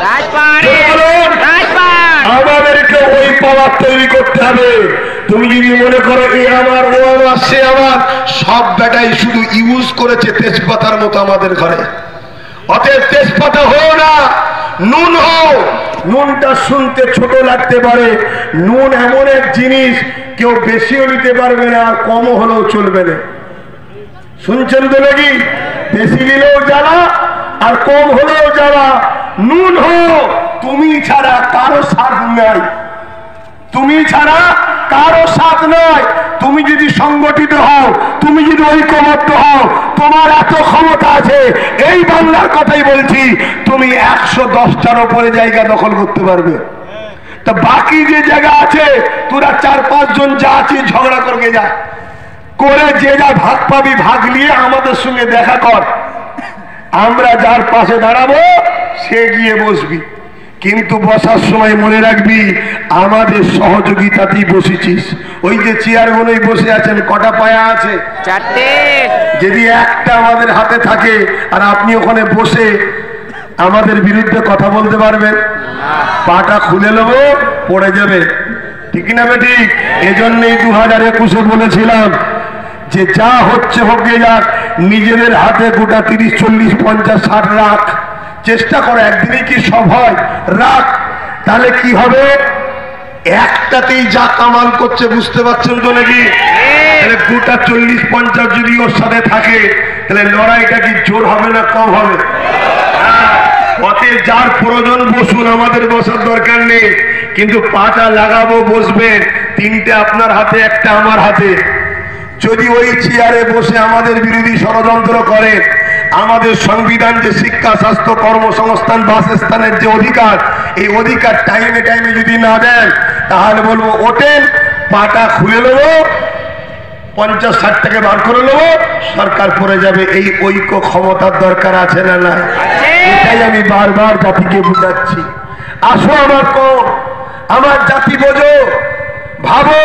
রাজপাহাড়ে, আমাদেরকে ওই পাওয়ার তৈরি করতে হবে। তুমি যদি মনে করো এ আমার, ও আমার, সে আমার, সব বেটাই শুধু ইউজ করেছে তেজপাতার মতো আমাদের ঘরে। অতএব তেজপাতা হও না, নুন হও। নুনটা শুনতে ছোট লাগতে পারে, নুন এমন এক জিনিস কেউ বেশিও নিতে পারবে না আর কমও হলেও চলবে না। শুনছেন তো নাকি? বেশি নিলেও জ্বালা আর কম হলেও জ্বালা। নুন হও, তুমি ছাড়া কারো স্বাদ নাই, তুমি ছাড়া কারো স্বাদ নয়। তুমি যদি সংগঠিত হও, তুমি যদি ঐক্যবদ্ধ হও, তোমার এত ক্ষমতা আছে, এই বাংলার কথাই বলছি, তুমি 110টার উপরে জায়গা দখল করতে পারবে। তা বাকি যে জায়গা আছে, তোরা 4-5 জন যা আছিস ঝগড়া করকে যা করে, যে যা ভাগ পাবি ভাগ নিয়ে আমাদের সঙ্গে দেখা কর। আমরা যার পাশে দাঁড়াবো সে গিয়ে বসবি, কিন্তু বসার সময় মনে রাখবি আমাদের সহযোগিতাতেই বসেছিস। ওই যে চেয়ারগুলোই বসে আছেন, কটা পায়া আছে? 4টে। যদি একটা আমাদের হাতে থাকে আর আপনি ওখানে বসে আমাদের বিরুদ্ধে কথা বলতে পারবেন? পাটা খুলে নেবো, পড়ে যাবে। ঠিক না বেঠিক? এজন্যই 2021-এ বলেছিলাম যে যা হচ্ছে হোক যাক, নিজেদের হাতে গোটা 30, 40, 50, 60 রাখ। চেষ্টা করো, একদিনে কি সব হয়? রাখ, তাহলে কি হবে? একটাতেই যা কামাল করছে, বুঝতে পারছেন তো নাকি? তাহলে গোটা 40-50 যদি ওর সাথে থাকে, তাহলে লড়াইটা কি জোর হবে না কম হবে? অতএব যার প্রয়োজন বসুন, আমাদের বসার দরকার নেই, কিন্তু পাটা লাগাবো, বসবেন। 3টে আপনার হাতে, একটা আমার হাতে। যদি ওই চেয়ারে বসে আমাদের বিরোধী ষড়যন্ত্র করেন, আমাদের সংবিধান যে শিক্ষা, স্বাস্থ্য, কর্মসংস্থান, বাসস্থানের যে অধিকার, এই অধিকার টাইমে টাইমে যদি না দেন, তাহলে বলবো ওঠেন, পাটা খুলে নেবো, 50-60টাকে বার করে নেবো, সরকার পড়ে যাবে। এই ঐক্য ক্ষমতার দরকার আছে না নাই? এটাই আমি বারবার জাতিকে বুঝাচ্ছি। আসো আমার জাতি বোঝো, ভাবো।